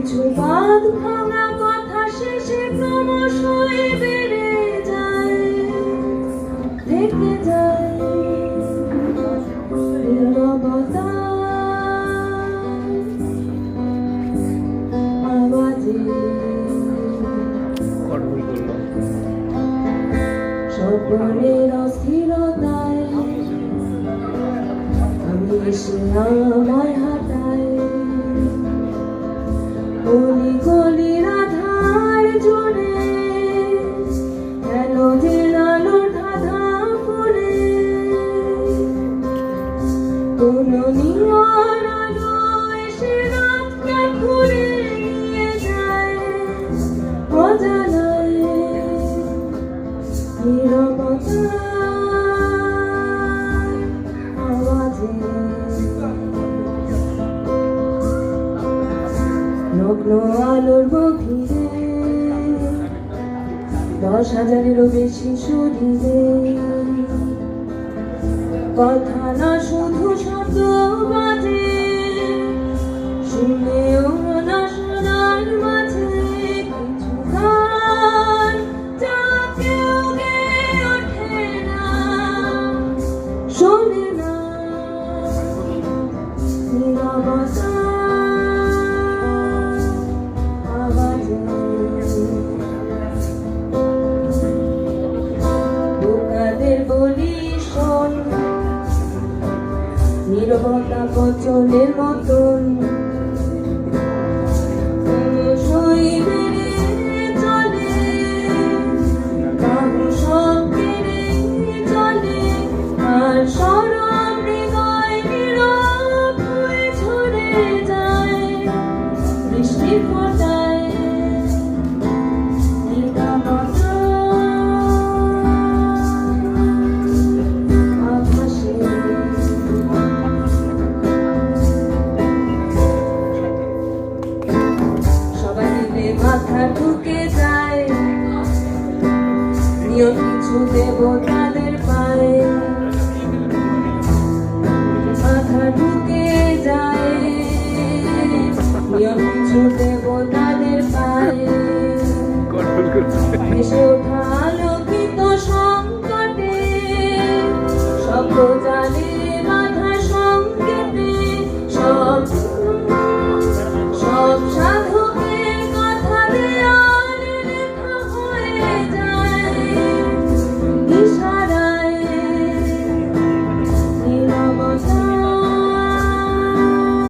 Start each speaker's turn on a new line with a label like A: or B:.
A: কিছু বাদ ভাঙা কথা শেষে ক্রমশই বেড়ে যায়, থেকে যায় নীরবতা আওয়াজে। স্বপ্নের অস্থিরতায় আমি এসে আমায় হাঁটাই, গলি গলির আধার জুড়ে হ্যালোজেন আলোর ধাঁধা ফুলে, কোনো নিয়ন আলো এসে রাতটা খুলে নিয়ে যায় অজানায় নীরবতার আওয়াজে। নগ্ন আলোর গভীরে 10,000-এরও বেশি শরীরে কথা না শুধু শব্দ বাজে, শুনেও না শোনার মাঝে কিছু গান যা কেউ গেয়ে ওঠে না, শোনে না নীরবতা আওয়াজে। বোকাদের বলি শোন, নীরবতা পচনের মতন ক্রমশই বেড়ে চলে, বাহু সব বেড়ে চলে, আর সরব হৃদয় নীরব হয়ে ঝরে যায় বৃষ্টির ফোঁটায় নীরবতা আভাসে। সবাই মিলে মাথা ঢুকে যায়, নিয়ম কিছু দেবতা